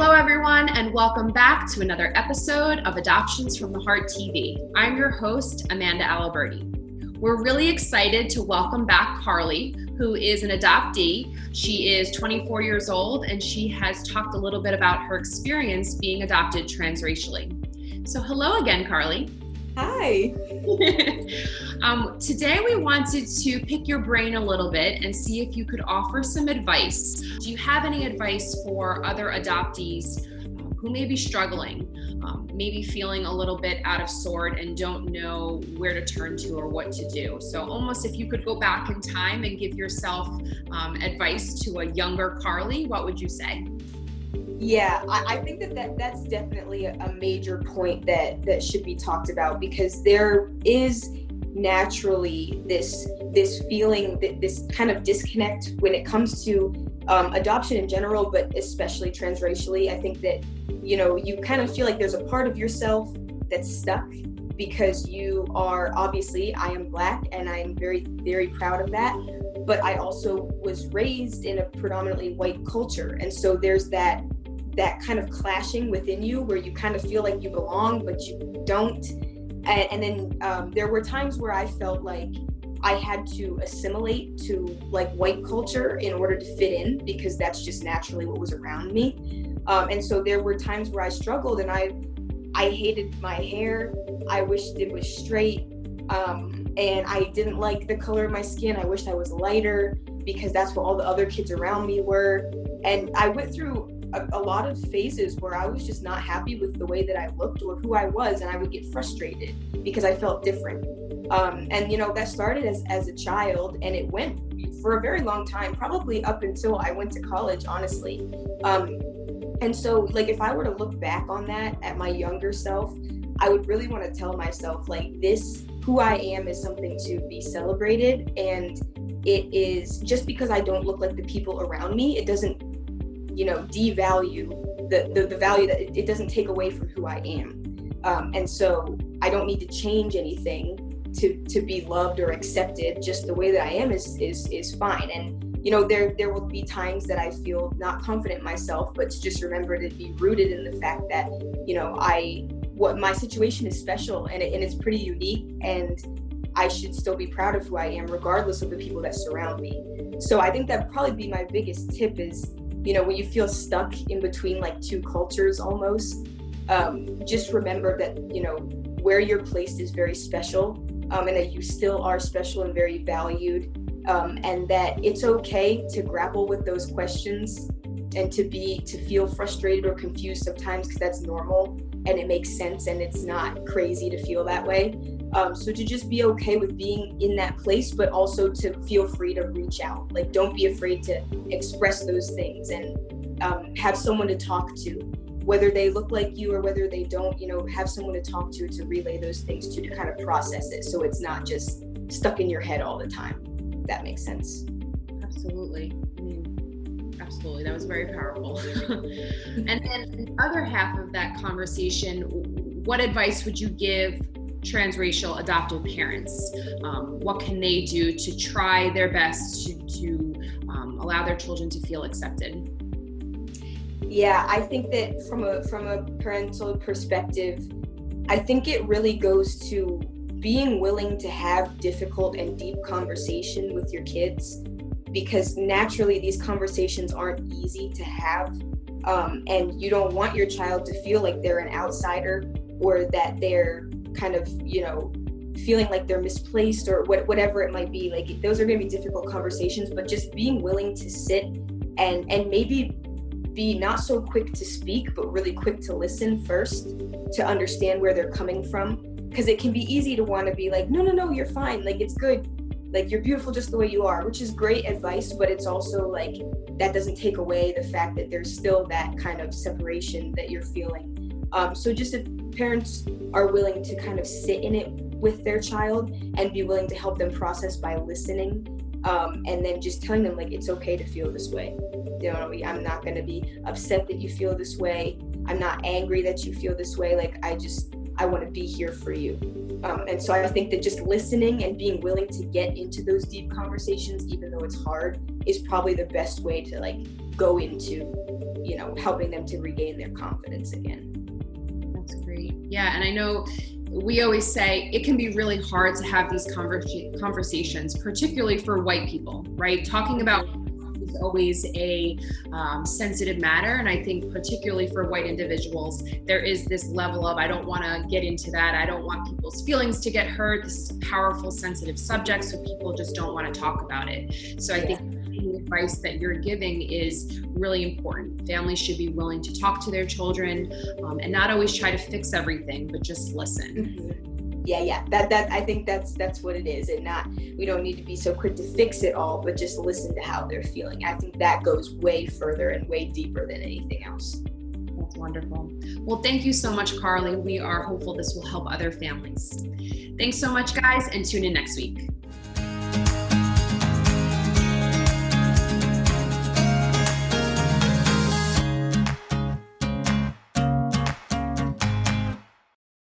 Hello, everyone, and welcome back to another episode of Adoptions from the Heart TV. I'm your host, Amanda Aliberti. We're really excited to welcome back Carli, who is an adoptee. She is 24 years old, and she has talked a little bit about her experience being adopted transracially. So hello again, Carli. Hi. Today we wanted to pick your brain a little bit and see if you could offer some advice. Do you have any advice for other adoptees who may be struggling, maybe feeling a little bit out of sort and don't know where to turn to or what to do? So almost if you could go back in time and give yourself advice to a younger Carli, what would you say? Yeah, I think that's definitely a major point that should be talked about, because there is naturally this feeling, this kind of disconnect when it comes to adoption in general, but especially transracially. I think that, you kind of feel like there's a part of yourself that's stuck because you are, obviously, I am Black and I'm very, very proud of that. But I also was raised in a predominantly white culture. And so there's that kind of clashing within you where you kind of feel like you belong, but you don't. And then there were times where I felt like I had to assimilate to like white culture in order to fit in, because that's just naturally what was around me. And so there were times where I struggled and I hated my hair. I wished it was straight. And I didn't like the color of my skin. I wished I was lighter because that's what all the other kids around me were. And I went through a lot of phases where I was just not happy with the way that I looked or who I was, and I would get frustrated because I felt different. And that started as a child, and it went for a very long time, probably up until I went to college, honestly. And so like if I were to look back on that at my younger self, I would really want to tell myself like who I am is something to be celebrated, and it is just because I don't look like the people around me, it doesn't devalue the value, that it doesn't take away from who I am. And so I don't need to change anything to be loved or accepted. Just the way that I am is fine. And there will be times that I feel not confident in myself, but to just remember to be rooted in the fact that what my situation is special and it's pretty unique, and I should still be proud of who I am regardless of the people that surround me. So I think that'd probably be my biggest tip is, when you feel stuck in between like two cultures almost, just remember that, where you're placed is very special, and that you still are special and very valued, and that it's okay to grapple with those questions and to feel frustrated or confused sometimes, because that's normal and it makes sense and it's not crazy to feel that way. So to just be okay with being in that place, but also to feel free to reach out. Like, don't be afraid to express those things and have someone to talk to, whether they look like you or whether they don't, have someone to talk to relay those things to kind of process it. So it's not just stuck in your head all the time. If that makes sense. Absolutely. Absolutely. That was very powerful. And then the other half of that conversation, what advice would you give transracial adoptive parents? What can they do to try their best to allow their children to feel accepted? Yeah, I think that from a parental perspective, I think it really goes to being willing to have difficult and deep conversation with your kids, because naturally these conversations aren't easy to have, and you don't want your child to feel like they're an outsider or that they're kind of, feeling like they're misplaced or whatever it might be. Like, those are going to be difficult conversations, but just being willing to sit and maybe be not so quick to speak, but really quick to listen first to understand where they're coming from. Because it can be easy to want to be like, no, you're fine. Like, it's good. Like, you're beautiful just the way you are, which is great advice, but it's also like, that doesn't take away the fact that there's still that kind of separation that you're feeling. So just if parents are willing to kind of sit in it with their child and be willing to help them process by listening, and then just telling them like, it's okay to feel this way. I'm not going to be upset that you feel this way. I'm not angry that you feel this way. Like, I want to be here for you. And so I think that just listening and being willing to get into those deep conversations, even though it's hard, is probably the best way to like go into, helping them to regain their confidence again. That's great. Yeah. And I know we always say it can be really hard to have these conversations, particularly for white people, right? Talking about is always a sensitive matter. And I think particularly for white individuals, there is this level of, I don't want to get into that. I don't want people's feelings to get hurt. This is a powerful, sensitive subject, so people just don't want to talk about it. So I think the advice that you're giving is really important. Families should be willing to talk to their children and not always try to fix everything, but just listen. Mm-hmm. Yeah. That I think that's what it is, and we don't need to be so quick to fix it all, but just listen to how they're feeling. I think that goes way further and way deeper than anything else. That's wonderful. Well, thank you so much, Carli. We are hopeful this will help other families. Thanks so much, guys, and tune in next week.